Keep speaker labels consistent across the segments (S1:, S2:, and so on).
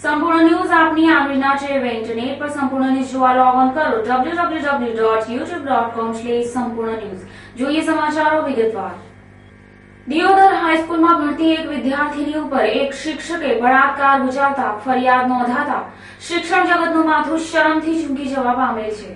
S1: સંપૂર્ણ ન્યૂઝ આપની આંગળીના ટેરવે ઇન્ટરનેટ પર સંપૂર્ણ ન્યૂઝ જોવા લોગ ઓન કરો www.youtube.com/સંપૂર્ણ ન્યૂઝ। જોઈએ સમાચારો વિગતવાર। દિયોદર હાઈસ્કૂલમાં ભણતી એક વિદ્યાર્થીની ઉપર એક શિક્ષકે બળાત્કાર ગુજારતા ફરિયાદ નોંધાતા શિક્ષણ જગતનું માથું શરમથી ઝૂકી જવા પામેલ છે।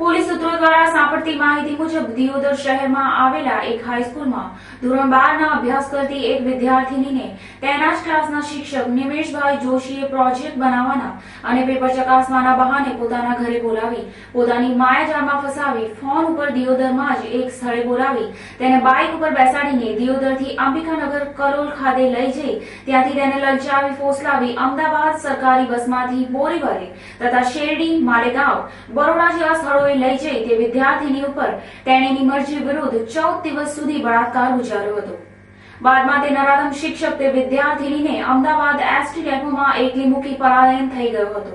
S1: પોલીસ સૂત્રો દ્વારા સાંપડતી માહિતી મુજબ દિયોદર શહેરમાં આવેલા એક હાઈસ્કૂલમાં ધોરણ 12ના અભ્યાસ કરતી એક વિદ્યાર્થીનીને તેના જ ક્લાસના શિક્ષક નિમેશભાઈ જોશીએ પ્રોજેક્ટ બનાવવાના અને પેપર ચકાસવાના બહાને પોતાના ઘરે બોલાવી પોતાની માયાજાળમાં ફસાવી ફોન ઉપર દિયોદરમાં જ એક સ્થળે બોલાવી તેને બાઇક ઉપર બેસાડીને દિયોદરથી અંબિકાનગર કલોલ ખાતે લઈ જઈ ત્યાંથી તેને લલચાવી ફોસલાવી અમદાવાદ સરકારી બસમાંથી બોરીવલી તથા શેરડી માલેગાંવ બરોડા જેવા સ્થળોએ લઈ જઈ તે વિદ્યાર્થીની ઉપર તેણીની મરજી વિરુદ્ધ 14 દિવસ સુધી બળાત્કાર ગુજાર્યો હતો। બાદમાં તે નરાધમ શિક્ષક તે વિદ્યાર્થીનીને અમદાવાદ એસટી ડેપોમાં એકલી મૂકી પલાયન થઈ ગયો હતો।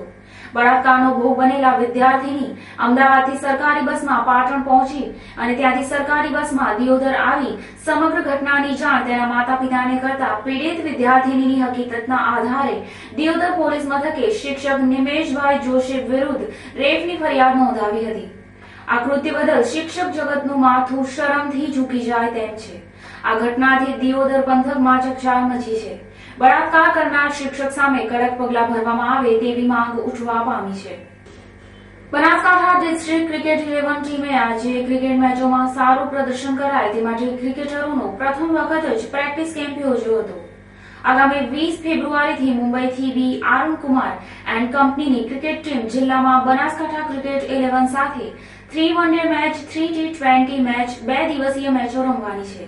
S1: બળાત્કારનો ભોગ બનેલા વિદ્યાર્થીની અમદાવાદથી સરકારી બસમાં પાટણ પહોંચી અને ત્યાંથી સરકારી બસમાં દિયોદર આવી સમગ્ર ઘટનાની જાણ તેના માતા પિતાને કરતા પીડિત વિદ્યાર્થીની હકીકતના આધારે દિયોદર પોલીસ મથકે શિક્ષક નિમેશભાઈ જોશી વિરુદ્ધ રેપની ફરિયાદ નોંધાવી હતી। આ કૃત્ય બદલ શિક્ષક જગતનું માથું શરમથી ઝૂકી જાય તેમ છે। આ ઘટનાથી દિયોદર પંથકમાં ચકચાર મચી છે। બળાત્કાર કરનાર શિક્ષક સામે કડક પગલાં ભરવામાં આવે તેવી માંગ ઉઠવા પામી છે। બનાસકાંઠા ડિસ્ટ્રિક્ટ ક્રિકેટ 11 ટીમે આજે ક્રિકેટ મેચોમાં સારું પ્રદર્શન કરાય તે માટે ક્રિકેટરોનો પ્રથમ વખત જ પ્રેક્ટિસ કેમ્પ યોજ્યો હતો। આગામી 20 ફેબ્રુઆરીથી મુંબઈથી બી અરુણ કુમાર એન્ડ કંપનીની ક્રિકેટ ટીમ જિલ્લામાં બનાસકાંઠા ક્રિકેટ 11 સાથે 3 વન-ડે મેચ, 3 T20 મેચ, 2 દિવસીય મેચો રમવાની છે।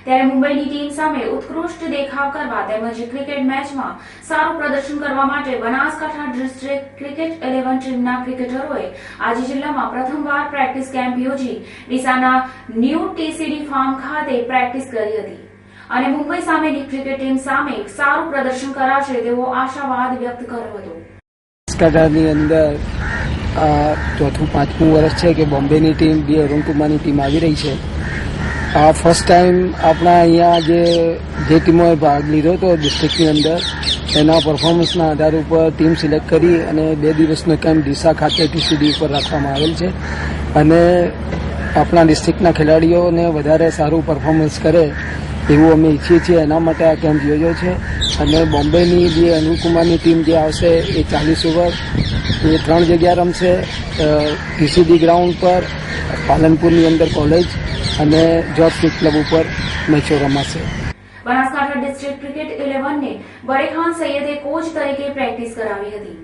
S1: ત્યારે મુંબઈની ટીમ સામે ઉત્કૃષ્ટ દેખાવ કરવા તેમજ ક્રિકેટ મેચમાં સારું પ્રદર્શન કરવા માટે બનાસકાંઠા ડિસ્ટ્રિક્ટ ક્રિકેટ 11 ટીમના ક્રિકેટરોએ આજે જિલ્લામાં પ્રથમવાર પ્રેક્ટિસ કેમ્પ યોજી ડીસાના ન્યૂ ટીસીડી ફાર્મ ખાતે પ્રેક્ટિસ કરી હતી અને મુંબઈ સામેની ક્રિકેટ ટીમ સામે સારું પ્રદર્શન કરાશે તેવો આશાવાદ વ્યક્ત કર્યો હતો।
S2: બનાસકાંઠાની અંદર ચોથું પાંચમું વર્ષ છે કે બોમ્બેની ટીમ બી અરુણ કુમારની ટીમ આવી રહી છે। આ ફર્સ્ટ ટાઈમ આપણા અહીંયા જે ટીમોએ ભાગ લીધો હતો ડિસ્ટ્રિક્ટની અંદર એના પરફોર્મન્સના આધાર ઉપર ટીમ સિલેક્ટ કરી અને 2 દિવસનો કેમ્પ ડીસા ખાતે ટીસીડી ઉપર રાખવામાં આવેલ છે અને આપણા ડિસ્ટ્રિક્ટના ખેલાડીઓને વધારે સારું પરફોર્મન્સ કરે એવું અમે ઈચ્છીએ છીએ। એના માટે આ કેમ્પ યોજ્યો છે અને બોમ્બેની જે અરુણ કુમારની ટીમ જે આવશે એ 40 ઓવર એ 3 જગ્યા રમશે, ટીસીડી ગ્રાઉન્ડ પર, પાલનપુરની અંદર કોલેજ અને જોર્જ ફિટ ક્લબ ઉપર મેચો રમાશે।
S1: બનાસકાંઠા ડિસ્ટ્રિક્ટ ક્રિકેટ 11 ને બરેખાન સૈયદે કોચ તરીકે પ્રેક્ટિસ કરાવી હતી।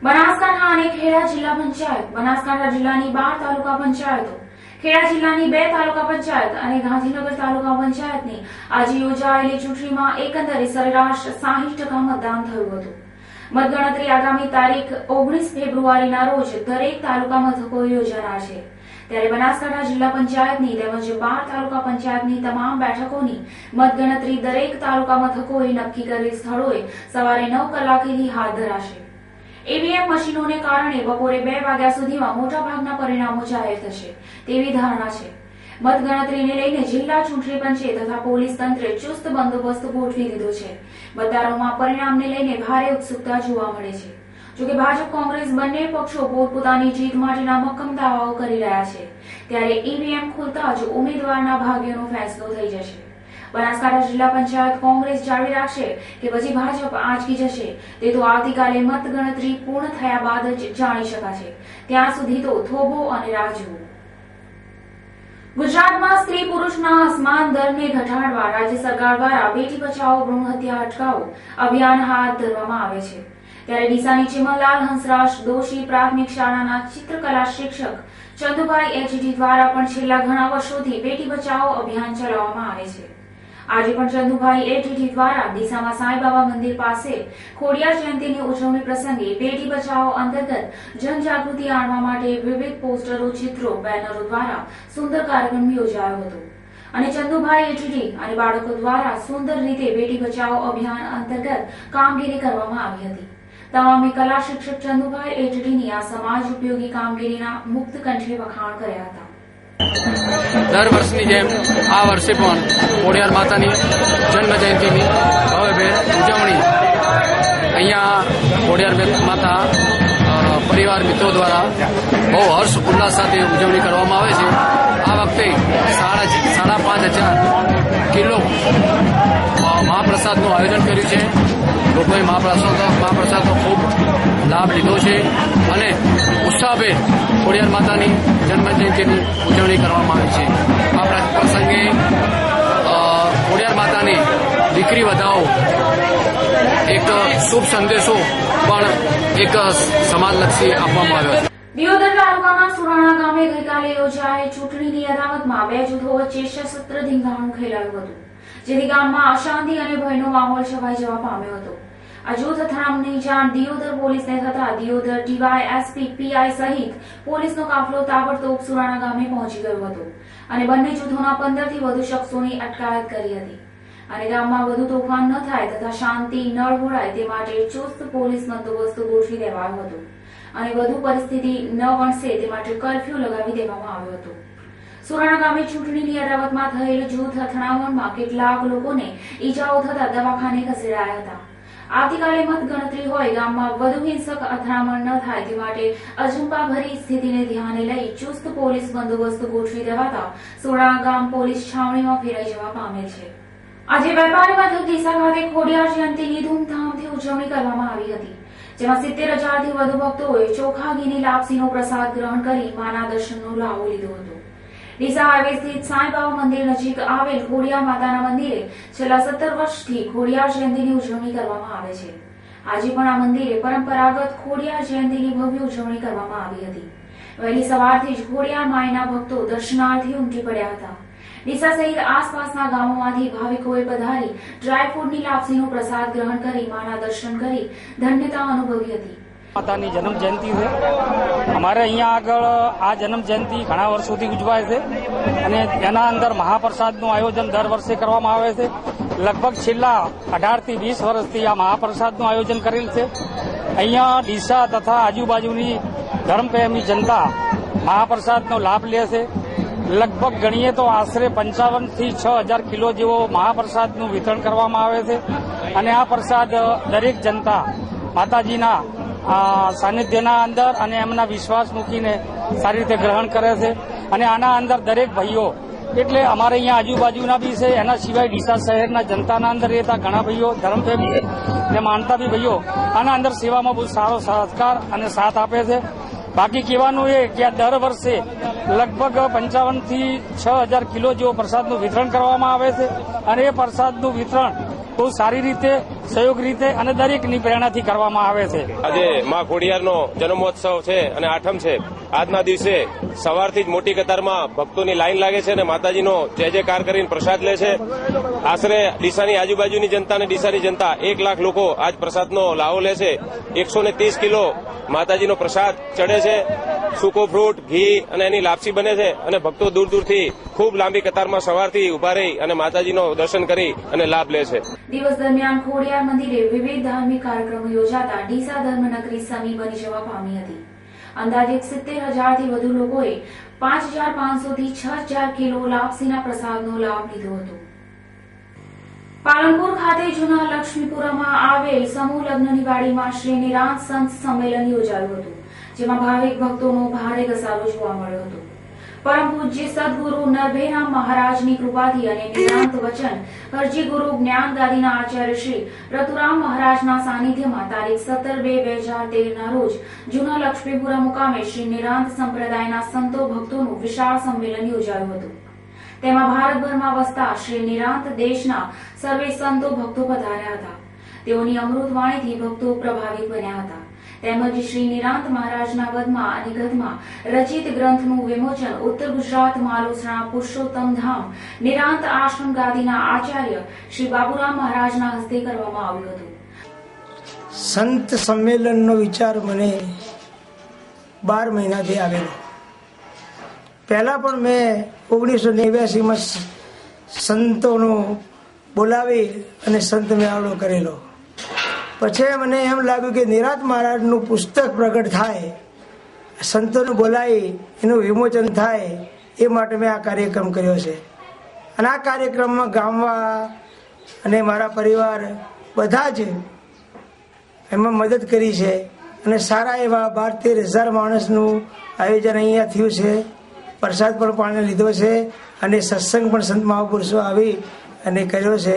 S1: બનાસકાંઠા અને ખેડા જિલ્લા પંચાયત બનાસકાંઠા જિલ્લાની 12 તાલુકા પંચાયતો, ખેડા જિલ્લાની 2 તાલુકા પંચાયત અને ગાંધીનગર તાલુકા પંચાયતની આજે યોજાયેલી ચૂંટણીમાં એકંદરે સરેરાશ 60% મતદાન થયું હતું। મતગણતરી આગામી તારીખ 19 ફેબ્રુઆરીના રોજ દરેક તાલુકા મથકોએ યોજાનાર છે। ત્યારે બનાસકાંઠા જિલ્લા પંચાયતની તેમજ 12 તાલુકા પંચાયતની તમામ બેઠકોની મતગણતરી દરેક તાલુકા મથકોએ નક્કી કરેલ સ્થળોએ સવારે 9 કલાકેથી હાથ ધરાશે। ઈવીએમ મશીનોને કારણે બપોરે 2 વાગ્યા સુધીમાં મોટાભાગના પરિણામો જાહેર થશે તેવી ધારણા છે। મતગણતરીને લઈને જિલ્લા ચૂંટણી પંચે તથા પોલીસ તંત્રે ચુસ્ત બંદોબસ્ત ગોઠવી દીધો છે। મતદારોમાં પરિણામને લઈને ભારે ઉત્સુકતા જોવા મળે છે। જોકે ભાજપ કોંગ્રેસ બંને પક્ષો પોતપોતાની જીત માટેના મક્કમ દાવાઓ કરી રહ્યા છે। ત્યારે ઈવીએમ ખુલતા જ ઉમેદવારના ભાગ્યનો ફેસલો થઈ જશે। બનાસકાંઠા જિલ્લા પંચાયત કોંગ્રેસ જાળવી રાખશે કે પછી ભાજપ આંચકી જશે તે તો આવતીકાલે મતગણતરી પૂર્ણ થયા બાદ જ જાણી શકાશે। ત્યાં સુધી તો થોભો અને રાહ જુઓ। ગુજરાતમાં સ્ત્રી પુરુષના અસમાન દરને ઘટાડવા રાજ્ય સરકાર દ્વારા બેટી બચાવો ભ્રૂણ હત્યા અટકાવો અભિયાન હાથ ધરવામાં આવે છે। ત્યારે ડીસાની ચિમનલાલ હંસરાજ દોશી પ્રાથમિક શાળાના ચિત્રકલા શિક્ષક ચંદુભાઈ એચડી દ્વારા પણ છેલ્લા ઘણા વર્ષોથી બેટી બચાવો અભિયાન ચલાવવામાં આવે છે। આજે પણ ચંદુભાઈ એચડી દ્વારા ડીસામાં સાંઈબાબા મંદિર પાસે ખોડિયાર જયંતિની ઉજવણી પ્રસંગે બેટી બચાવો અંતર્ગત જનજાગૃતિ આણવા માટે વિવિધ પોસ્ટરો, ચિત્રો, બેનરો દ્વારા સુંદર કાર્યક્રમ યોજાયો હતો અને ચંદુભાઈ એચડી અને બાળકો દ્વારા સુંદર રીતે બેટી બચાવો અભિયાન અંતર્ગત કામગીરી કરવામાં આવી હતી। તમામે કલા શિક્ષક ચંદુભાઈ એચડીની આ સમાજ ઉપયોગી કામગીરીના મુક્ત કંઠે વખાણ કર્યા હતા।
S3: દર વર્ષની જેમ આ વર્ષે પણ ખોડિયાર માતાની જન્મ જયંતિની ભવ્યભેર ઉજવણી પરિવાર મિત્રો દ્વારા બહુ હર્ષ ઉલ્લાસ સાથે ઉજવણી કરવામાં આવે છે. આ વખતે 5,500 કિલો મહાપ્રસાદનું આયોજન કર્યું છે. લોકોએ મહાપ્રસાદનો ખૂબ લાભ લીધો છે અને ઉત્સાહભેર ખોડિયાર માતાની જન્મજયંતિની ઉજવણી કરવામાં આવી છે. આ પ્રસંગે ખોડિયાર માતાની દીકરી વધાવો એક શુભ સંદેશો પણ એક સમાજલક્ષી આપવામાં આવ્યો છે.
S1: દિયોદર તાલુકાના સુરાણા ગામે ગઈકાલે યોજાયેલ ચૂંટણીની અદાવતમાં બે જૂથો વચ્ચે સશસ્ત્ર ધીંગાણું ખેલાયું હતું, જેથી ગામમાં અશાંતિ અને ભયનો માહોલ છવાઈ જવા પામ્યો હતો. આ જૂથ અથડામણની જાણ દિયોદર પોલીસને થતા દિયોદર ડીવાયએસપી પીઆઈ સહિત પોલીસનો કાફલો તાબડતોબ સુરાણા ગામે પહોંચી ગયો હતો અને બંને જૂથોના 15 થી વધુ શખ્સોની અટકાયત કરી હતી અને ગામમાં વધુ તોફાન ન થાય તથા શાંતિ ન ઢોળાય તે માટે ચુસ્ત પોલીસ બંદોબસ્ત ગોઠવી દેવાયો હતો અને વધુ પરિસ્થિતિ ન વણસે તે માટે કર્ફ્યુ લગાવી દેવામાં આવ્યો હતો. સુરાણા ગામે ચૂંટણીની અદાવતમાં થયેલ જૂથ અથડામણમાં કેટલાક લોકોને ઈજાઓ થતા દવાખાને ખસેડાયા હતા. આવતીકાલે મતગણતરી હોય, ગામમાં વધુ હિંસક અથડામણ ન થાય તે માટે અજંપાભરી સ્થિતિને ધ્યાને લઈ ચુસ્ત પોલીસ બંદોબસ્ત ગોઠવી દેવાતા સુરાણા ગામ પોલીસ છાવણીમાં ફેરાઈ જવા પામેલ છે. આજે વેપારી મથક ડીસા ખાતે ખોડિયાર જયંતિની ધૂમધામથી ઉજવણી કરવામાં આવી હતી, જેમાં 70,000 થી વધુ ભક્તોએ ચોખા ઘીની લાપસીનો પ્રસાદ ગ્રહણ કરી માના દર્શનનો લાભો લીધો હતો. ડીસા હાઈવે સ્થિત સાંઈબાબા મંદિર નજીક આવેલ ખોડિયાર માતાના મંદિરે છેલ્લા 17 વર્ષથી ખોડિયાર જયંતિની ઉજવણી કરવામાં આવે છે. આજે પણ આ મંદિરે પરંપરાગત ખોડિયાર જયંતિની ભવ્ય ઉજવણી કરવામાં આવી હતી. વહેલી સવારથી જ ખોડિયાર માયના ભક્તો દર્શનાર્થે ઉમટી પડ્યા હતા. ડીસા સહિત આસપાસના ગામોમાંથી ભાવિકોએ પધારી ડ્રાયફ્રૂટની લાપસીનો પ્રસાદ ગ્રહણ કરી માના દર્શન કરી ધન્યતા અનુભવી હતી.
S4: માતાની જન્મ જયંતિ છે. અમારે અહીંયા આગળ આ જન્મ જયંતિ ઘણા વર્ષોથી ઉજવાય છે અને એના અંદર મહાપ્રસાદનું આયોજન દર વર્ષે કરવામાં આવે છે. લગભગ છેલ્લા 18 થી 20 વર્ષથી આ મહાપ્રસાદનું આયોજન કરેલ છે. અહીંયા ડીસા તથા આજુબાજુની ધર્મપ્રેમી જનતા મહાપ્રસાદનો લાભ લે છે. લગભગ ગણીએ તો આશરે 55 થી 6,000 કિલો જેવો મહાપ્રસાદનું વિતરણ કરવામાં આવે છે અને આ પ્રસાદ દરેક જનતા માતાજીના સાનિધ્યના અંદર અને એમના વિશ્વાસ મૂકીને સારી રીતે ગ્રહણ કરે છે. અને આના અંદર દરેક ભાઈઓ એટલે અમારે અહીંયા આજુબાજુના બી છે, એના સિવાય ડીસા શહેરના જનતાના અંદર રહેતા ઘણા ભાઈઓ ધર્મપ્રેમી ને માનતા બી ભાઈઓ આના અંદર સેવામાં બહુ સારો સહકાર અને સાથ આપે છે. બાકી કહેવાનું એ કે આ દર વર્ષે લગભગ 55 થી 6,000 કિલો જેવો પ્રસાદનું વિતરણ કરવામાં આવે છે અને એ પ્રસાદનું વિતરણ બહુ સારી રીતે સહયોગ રીતે અને દરેકની પ્રેરણાથી કરવામાં આવે છે.
S5: આજે માં ખોડિયારનો જન્મોત્સવ છે અને આઠમ છે. આજના દિવસે સવારથી જ મોટી કતારમાં ભક્તોની લાઈન લાગે છે અને માતાજીનો જય જયકાર કરીને પ્રસાદ લે છે. આશરે ડીસાની આજુબાજુની જનતા અને ડીસાની જનતા 1 લાખ લોકો આજ પ્રસાદનો લાવો લે છે. 130 કિલો માતાજીનો પ્રસાદ ચડે છે. સૂકો ફ્રૂટ, ઘી અને એની લાપસી બને છે અને ભક્તો દૂર દૂરથી ખૂબ લાંબી કતારમાં સવારથી ઉભા રહી અને માતાજીનો દર્શન કરી અને લાભ લે છે.
S1: દિવસ દરમિયાન ખોડિયાર મંદિરે વિવિધ ધાર્મિક કાર્યક્રમો યોજાતા ડીસા ધર્મનગરી સમી બની જવા પામી હતી. અંદાજિત 70,000 થી વધુ લોકોએ 5,500 થી 6,000 કિલો લાપસીના પ્રસાદનો લાભ લીધો હતો. પાલનપુર ખાતે જૂના લક્ષ્મીપુરામાં આવેલ સમૂહ લગ્નની વાડીમાં શ્રી નિરાંત સંત સંમેલન યોજાયું હતું, જેમાં ભાવિક ભક્તોનો ભારે ઘસારો જોવા મળ્યો હતો. પરમ પૂજ્ય સદગુરુ નરભેરામ મહારાજની કૃપાથી અને નિરાંત વચન હરજી ગુરુ જ્ઞાનગાદીના આચાર્ય શ્રી રતુરામ મહારાજના સાનિધ્યમાં તારીખ 17/2/2013 રોજ જૂના લક્ષ્મીપુરા મુકામે શ્રી નિરાંત સંપ્રદાયના સંતો ભક્તોનું વિશાળ સંમેલન યોજાયું હતું. તેમાં ભારતભરમાં વસતા શ્રી નિરાંત દેશના સર્વે સંતો ભક્તો પધાર્યા હતા. તેઓની અમૃતવાણીથી ભક્તો પ્રભાવિત બન્યા હતા. તેમજ શ્રી નિરાંત મહારાજના વધમાં અને ગધમાં રચિત ગ્રંથનું વિમોચન ઉત્તર ગુજરાત માલોસરા પુરુષોત્તમ ધામ નિરાંત આશ્રમ ગાદીના આચાર્ય શ્રી બાબુરામ મહારાજના હસ્તે કરવામાં આવ્યું હતું.
S6: સંત સંમેલનનો વિચાર મને 12 મહિનાથી આવેલો. પહેલા પણ મેં 1989માં સંતોનું બોલાવી અને સંત મેળાવડો કરેલો. પછી મને એમ લાગ્યું કે નિરાંત મહારાજનું પુસ્તક પ્રગટ થાય, સંતોને બોલાવી એનું વિમોચન થાય, એ માટે મેં આ કાર્યક્રમ કર્યો છે. અને આ કાર્યક્રમમાં ગામમાં અને મારા પરિવાર બધા જ એમાં મદદ કરી છે. અને સારા એવા 12-13 હજાર માણસનું આયોજન અહીંયા થયું છે. પ્રસાદ પણ પાણી લીધો છે અને સત્સંગ પણ સંત મહાપુરુષો આવી અને કર્યો છે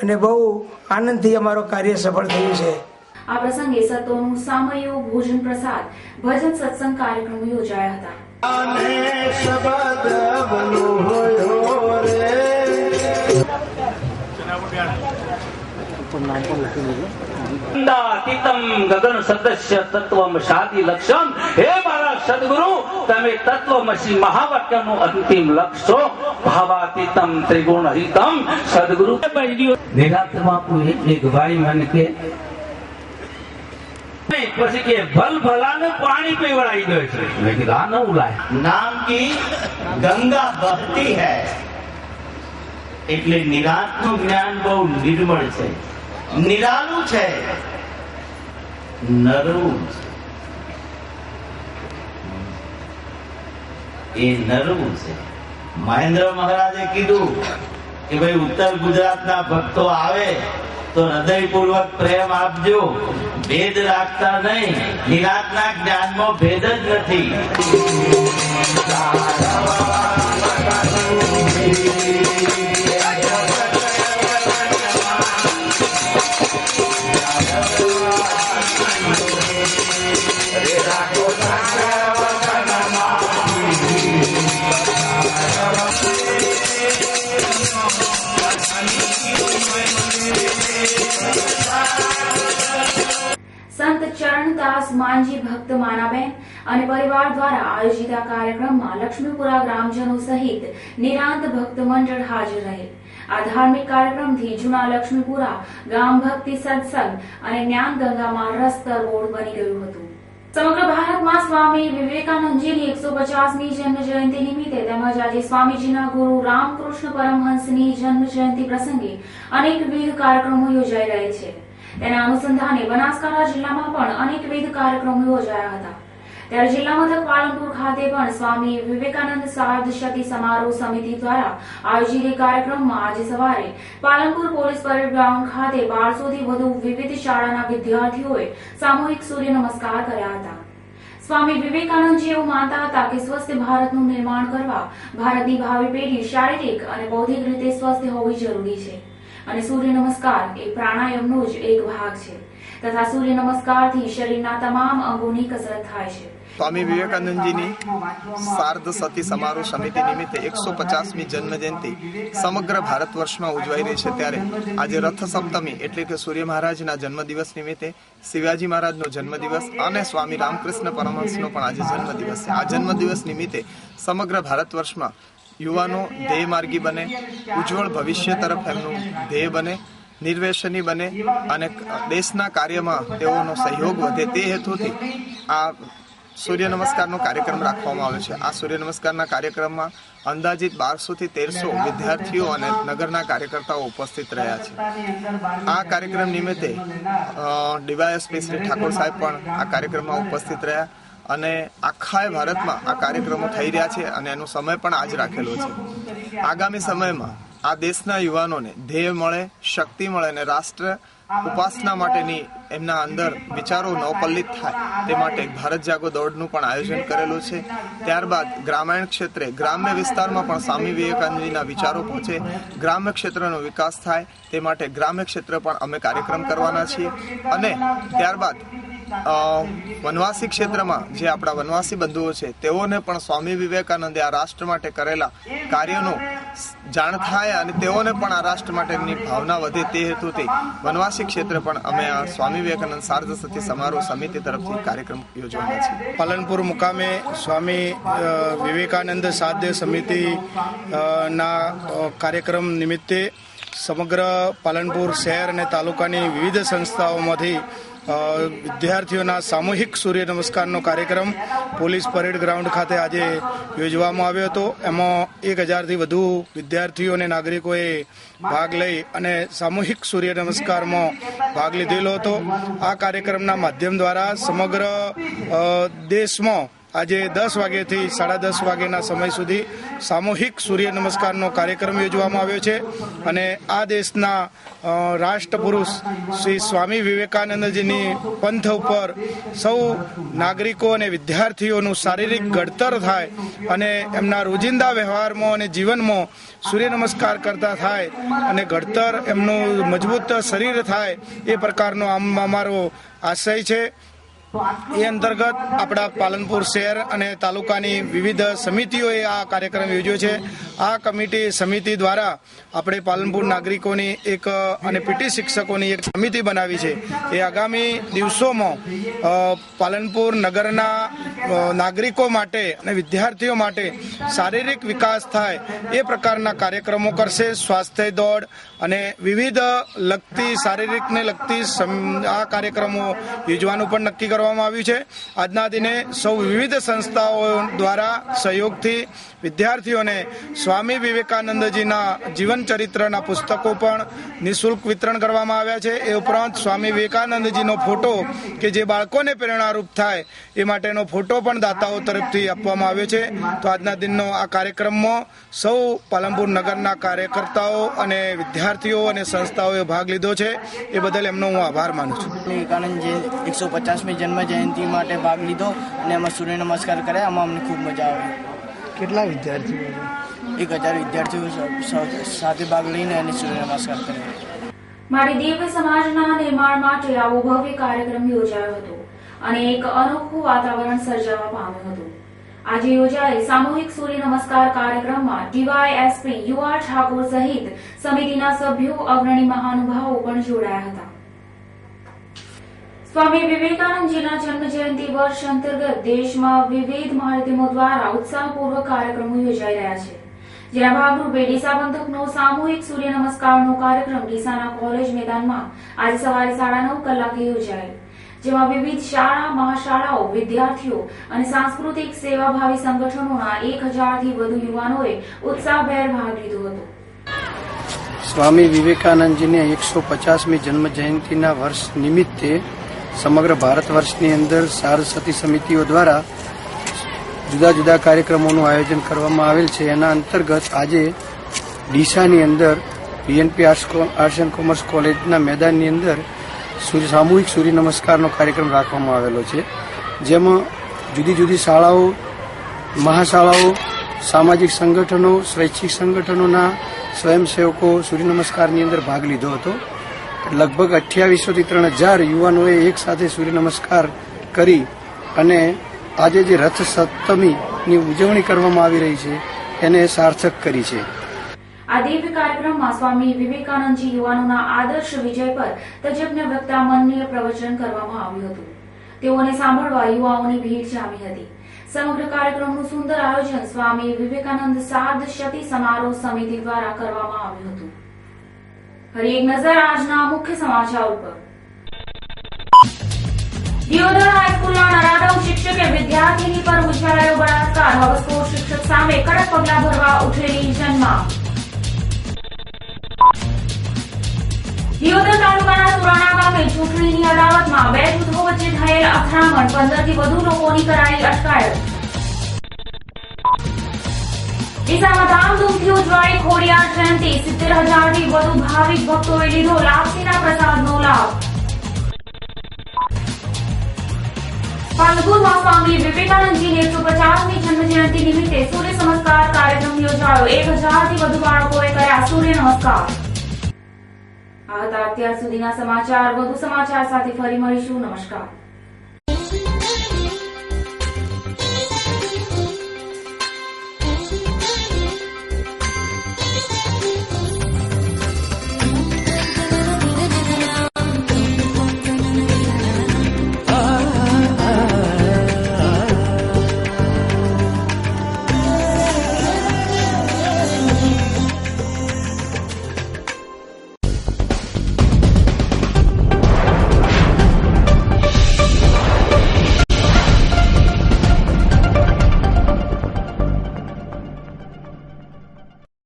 S6: અને બહુ આનંદથી અમારો કાર્ય સફળ થયું છે.
S1: આ પ્રસંગે સતોનું સામયો ભોજન પ્રસાદ ભજન સત્સંગ કાર્યક્રમો યોજાયા હતા.
S7: ગગન સદસ્ય તત્વમ શાદી લક્ષમ. હે મારા સદગુરુ, તમે તત્વમસી મહાવાક્યનું અંતિમ લક્ષ્ય છો. ભાવાતીતમ ત્રિગુણ હિતમ સદગુરુ નિરાત્મા એક ભાઈ મને કે પછી કે ભલ ભલાને પાણી પીવડાવી દે છે. મેં કીધું આ ન ઉલાય.
S8: नाम की गंगा बहती है એટલે નિરાંતનું જ્ઞાન બહુ નિર્મળ છે, નિરાલું છે, નરવું છે. એ નરવું છે. મહેન્દ્ર મહારાજે કીધું કે ભાઈ ઉત્તર ગુજરાતના ભક્તો આવે તો હૃદયપૂર્વક પ્રેમ આપજો, ભેદ રાખતા નહીં. નિરાંતના જ્ઞાનમાં ભેદ જ નથી.
S1: સંત ચરણદાસ માંજી ભક્ત માનાબેન અને પરિવાર દ્વારા આયોજિત આ કાર્યક્રમમાં લક્ષ્મીપુરા ગ્રામજનો સહિત નિરાંત ભક્ત મંડળ હાજર રહે. આ ધાર્મિક કાર્યક્રમથી જૂના લક્ષ્મીપુરા ગામ ભક્તિ સત્સંગ અને જ્ઞાન ગંગામાં રસ તરબોળ બની ગયું હતું. સમગ્ર ભારતમાં સ્વામી વિવેકાનંદજીની 150મી જન્મ જયંતિ નિમિત્તે તેમજ આજે સ્વામીજીના ગુરુ રામકૃષ્ણ પરમહંસની જન્મ જયંતિ પ્રસંગે અનેકવિધ કાર્યક્રમો યોજાઈ રહ્યા છે. તેના અનુસંધાને બનાસકાંઠા જિલ્લામાં પણ અનેકવિધ કાર્યક્રમો યોજાયા હતા. ત્યારે જિલ્લા મથક પાલનપુર ખાતે પણ સ્વામી વિવેકાનંદ સાર્ધશતી સમારોહ સમિતિ દ્વારા આયોજિત કાર્યક્રમમાં આજે સવારે પાલનપુર પોલીસ પરેડ ગ્રાઉન્ડ ખાતે 1200થી વધુ વિવિધ શાળાના વિદ્યાર્થીઓએ સામૂહિક સૂર્ય નમસ્કાર કર્યા હતા. સ્વામી વિવેકાનંદજી એવું માનતા હતા કે સ્વસ્થ ભારતનું નિર્માણ કરવા ભારતની ભાવિ પેઢી શારીરિક અને બૌદ્ધિક રીતે સ્વસ્થ હોવી જરૂરી છે અને સૂર્ય નમસ્કાર એ પ્રાણાયામનો જ એક ભાગ છે તથા સૂર્ય નમસ્કારથી શરીરના તમામ અંગોની કસરત થાય છે.
S9: સ્વામી વિવેકાનંદજીની સાર્ધ સતી સમારોહ સમિતિ નિમિત્તે 150મી જન્મ જયંતિ સમગ્ર ભારત વર્ષમાં ઉજવાઈ રહી છે. ત્યારે આજે રથ સપ્તમી એટલે કે સૂર્ય મહારાજના જન્મદિવસ નિમિત્તે શિવાજી મહારાજનો જન્મદિવસ અને સ્વામી રામકૃષ્ણ પરમહંસનો પણ આજે જન્મદિવસ છે. આ જન્મદિવસ નિમિત્તે સમગ્ર ભારત વર્ષમાં યુવાનો ધ્યેયમાર્ગી બને, ઉજ્જવળ ભવિષ્ય તરફ એમનું ધ્યેય બને, નિર્વ્યસની બને અને દેશના કાર્યમાં તેઓનો સહયોગ વધે તે હેતુથી આ સૂર્ય નમસ્કારનો કાર્યક્રમ રાખવામાં આવ્યો છે. આ સૂર્ય નમસ્કારના કાર્યક્રમમાં અંદાજિત 1200થી 1300 વિદ્યાર્થીઓ અને નગરના કાર્યકર્તાઓ ઉપસ્થિત રહ્યા છે. આ કાર્યક્રમ નિમિત્તે ડીવાયએસપી શ્રી ઠાકોર સાહેબ પણ આ કાર્યક્રમમાં ઉપસ્થિત રહ્યા અને આખા ભારતમાં આ કાર્યક્રમો થઈ રહ્યા છે અને એનો સમય પણ આજ રાખેલો છે. આગામી સમયમાં આ દેશના યુવાનોને ધ્યેય મળે, શક્તિ મળે અને રાષ્ટ્ર ઉપાસના માટેની એમના અંદર વિચારો નવપલ્લિત થાય તે માટે ભારત જાગો દોડનું પણ આયોજન કરેલું છે. ત્યારબાદ ગ્રામીણ ક્ષેત્રે, ગ્રામ્ય વિસ્તારમાં પણ સ્વામી વિવેકાનંદજીના વિચારો પહોંચે, ગ્રામ્ય ક્ષેત્રનો વિકાસ થાય તે માટે ગ્રામ્ય ક્ષેત્ર પણ અમે કાર્યક્રમ કરવાના છીએ. અને ત્યારબાદ વનવાસી ક્ષેત્રમાં જે આપણા વનવાસી બંધુઓ છે તેઓને પણ સ્વામી વિવેકાનંદે આ રાષ્ટ્ર માટે કરેલા કાર્યોનું જાણ થાય અને તેઓને પણ આ રાષ્ટ્ર માટેની ભાવના વધે તે હેતુથી વનવાસી ક્ષેત્રે પણ અમે આ સ્વામી વિવેકાનંદ સાર્ધ સતી સમારોહ સમિતિ તરફથી કાર્યક્રમ યોજવાના છે.
S10: પાલનપુર મુકામે સ્વામી વિવેકાનંદ સાધ્ય સમિતિ ના કાર્યક્રમ નિમિત્તે સમગ્ર પાલનપુર શહેર અને તાલુકાની વિવિધ સંસ્થાઓમાંથી વિદ્યાર્થીઓના સામૂહિક સૂર્ય નમસ્કારનો કાર્યક્રમ પોલીસ પરેડ ગ્રાઉન્ડ ખાતે આજે યોજવામાં આવ્યો હતો. એમાં 1000થી વધુ વિદ્યાર્થીઓ અને નાગરિકોએ ભાગ લઈ અને સામૂહિક સૂર્ય નમસ્કારમાં ભાગ લીધેલો હતો. આ કાર્યક્રમના માધ્યમ દ્વારા સમગ્ર દેશમાં આજે 10 વાગ્યાથી 10:30 વાગ્યાના સમય સુધી સામૂહિક સૂર્ય નમસ્કારનો કાર્યક્રમ યોજવામાં આવ્યો છે અને આ દેશના રાષ્ટ્રપુરુષ શ્રી સ્વામી વિવેકાનંદજીની પંથ ઉપર સૌ નાગરિકો અને વિદ્યાર્થીઓનું શારીરિક ઘડતર થાય અને એમના રોજિંદા વ્યવહારમાં અને જીવનમાં સૂર્ય નમસ્કાર કરતા થાય અને ઘડતર એમનું મજબૂત શરીર થાય એ પ્રકારનો અમારો આશય છે। એ અંતર્ગત આપણા પાલનપુર શહેર અને તાલુકાની વિવિધ સમિતિઓએ આ કાર્યક્રમ યોજ્યો છે। આ કમિટી સમિતિ દ્વારા આપણે પાલનપુર નાગરિકોની એક અને પીટી શિક્ષકોની એક સમિતિ બનાવી છે। એ આગામી દિવસોમાં પાલનપુર નગરના નાગરિકો માટે અને વિદ્યાર્થીઓ માટે શારીરિક વિકાસ થાય એ પ્રકારના કાર્યક્રમો કરશે। સ્વાસ્થ્ય દોડ અને વિવિધ લગતી શારીરિકને લગતી આ કાર્યક્રમો યોજવાનું પણ નક્કી કરવામાં આવ્યું છે। આજના દિને સૌ વિવિધ સંસ્થાઓ દ્વારા સહયોગથી વિદ્યાર્થીઓને સ્વામી વિવેકાનંદજીના જીવન ચરિત્રના પુસ્તકો પણ નિઃશુલ્ક વિતરણ કરવામાં આવ્યા છે। એ ઉપરાંત સ્વામી વિવેકાનંદજીનો ફોટો કે જે બાળકોને પ્રેરણારૂપ થાય એ માટેનો ફોટો પણ દાતાઓ તરફથી આપવામાં આવ્યો છે। તો આજના દિનનો આ કાર્યક્રમમાં સૌ પાલનપુર નગરના કાર્યકર્તાઓ અને વિદ્યાર્થીઓ અને સંસ્થાઓએ ભાગ લીધો છે। એ બદલ એમનો હું આભાર માનું છું।
S11: વિવેકાનંદ 150મી જન્મ જયંતિ માટે ભાગ લીધો અને એમાં સૂર્ય નમસ્કાર કર્યા। આમાં અમને ખૂબ મજા આવી।
S2: કેટલા વિદ્યાર્થીઓ?
S11: 1000 વિદ્યાર્થીઓ સાથે ભાગ લઈને અને સૂર્ય નમસ્કાર કર્યા।
S1: મારી દિવ્ય સમાજના નિર્માણ માટે આવો ભવ્ય કાર્યક્રમ યોજાયો હતો અને એક અનોખું વાતાવરણ સર્જાવા પામ્યું હતું। આજે યોજાયેલ સામૂહિક સૂર્ય નમસ્કાર કાર્યક્રમમાં ડીવાયએસપી યુઆર ઠાકોર સહિત સમિતિના સભ્યો, અગ્રણી મહાનુભાવો પણ જોડાયા હતા। સ્વામી વિવેકાનંદજીના જન્મ જયંતિ વર્ષ અંતર્ગત દેશમાં વિવિધ માધ્યમો દ્વારા ઉત્સાહપૂર્વક કાર્યક્રમો યોજાઈ રહ્યા છે। જેના ભાગરૂપે ડીસા પંથકનો સામૂહિક સૂર્ય નમસ્કારનો કાર્યક્રમ ડીસાના કોલેજ મેદાનમાં આજે સવારે 9:30 કલાકે યોજાયો, જેમાં વિવિધ શાળા, મહાશાળાઓ, વિદ્યાર્થીઓ અને સાંસ્કૃતિક સેવાભાવી સંગઠનોના 1000થી વધુ યુવાનોએ ઉત્સાહભેર ભાગ લીધો હતો।
S2: સ્વામી વિવેકાનંદજીની 150મી જન્મ જયંતિના વર્ષ નિમિત્તે સમગ્ર ભારત વર્ષની અંદર સારસ્વતી સમિતિઓ દ્વારા જુદા જુદા કાર્યક્રમોનું આયોજન કરવામાં આવેલ છે। એના અંતર્ગત આજે ડીસાની અંદર PNP આર્ટ્સ એન્ડ કોમર્સ કોલેજના મેદાનની અંદર સામૂહિક સૂર્ય નમસ્કારનો કાર્યક્રમ રાખવામાં આવેલો છે, જેમાં જુદી જુદી શાળાઓ, મહાશાળાઓ, સામાજિક સંગઠનો, સ્વૈચ્છિક સંગઠનોના સ્વયંસેવકો સૂર્ય નમસ્કારની અંદર ભાગ લીધો હતો। લગભગ 2800થી 3000 યુવાનોએ એક સાથે સૂર્ય નમસ્કાર કરી અને આજે જે રથ સપ્તમીની ઉજવણી કરવામાં આવી રહી છે એને સાર્થક કરી છે।
S1: આ દિવ્ય કાર્યક્રમમાં સ્વામી વિવેકાનંદજી યુવાનોના આદર્શ વિજય પર તજજ્ઞ વક્તા મનનીય પ્રવચન કરવામાં આવ્યું હતું। તેઓને સાંભળવા યુવાઓની ભીડ જામી હતી। સમગ્ર કાર્યક્રમનું સુંદર આયોજન સ્વામી વિવેકાનંદ સાર્ધ શતી સમારોહ સમિતિ દ્વારા કરવામાં આવ્યું હતું। ફરી એક નજર આજના મુખ્ય સમાચાર ઉપર। દિયોદર હાઈસ્કૂલના નરાધમ શિક્ષકે વિદ્યાર્થીની પર ઉછાળાયો બળાત્કાર, હવસખોર શિક્ષક સામે કડક પગલાં ભરવા ઉઠેલી જનમાંગ। દિયોદર તાલુકાના સુરાણા ગામે ચૂંટણીની અદાવતમાં 2 જૂથો વચ્ચે થયેલ અથડામણ, 15થી વધુ લોકોની કરાઈ અટકાયત। ડીસામાં ધામધૂમથી ઉજવાઈ ખોડિયાર જયંતિ, 70,000થી વધુ ભાવિક ભક્તોએ લીધો લાપસીના પ્રસાદનો લાભ। પાલનપુરમાં સ્વામી વિવેકાનંદજીની 150મી જન્મ જયંતિ નિમિત્તે સૂર્ય નમસ્કાર કાર્યક્રમ યોજાયો। 1000થી વધુ બાળકોએ કર્યા સૂર્ય નમસ્કાર। આ હતા અત્યાર સુધીના સમાચાર। વધુ સમાચાર સાથે ફરી મળીશું। નમસ્કાર।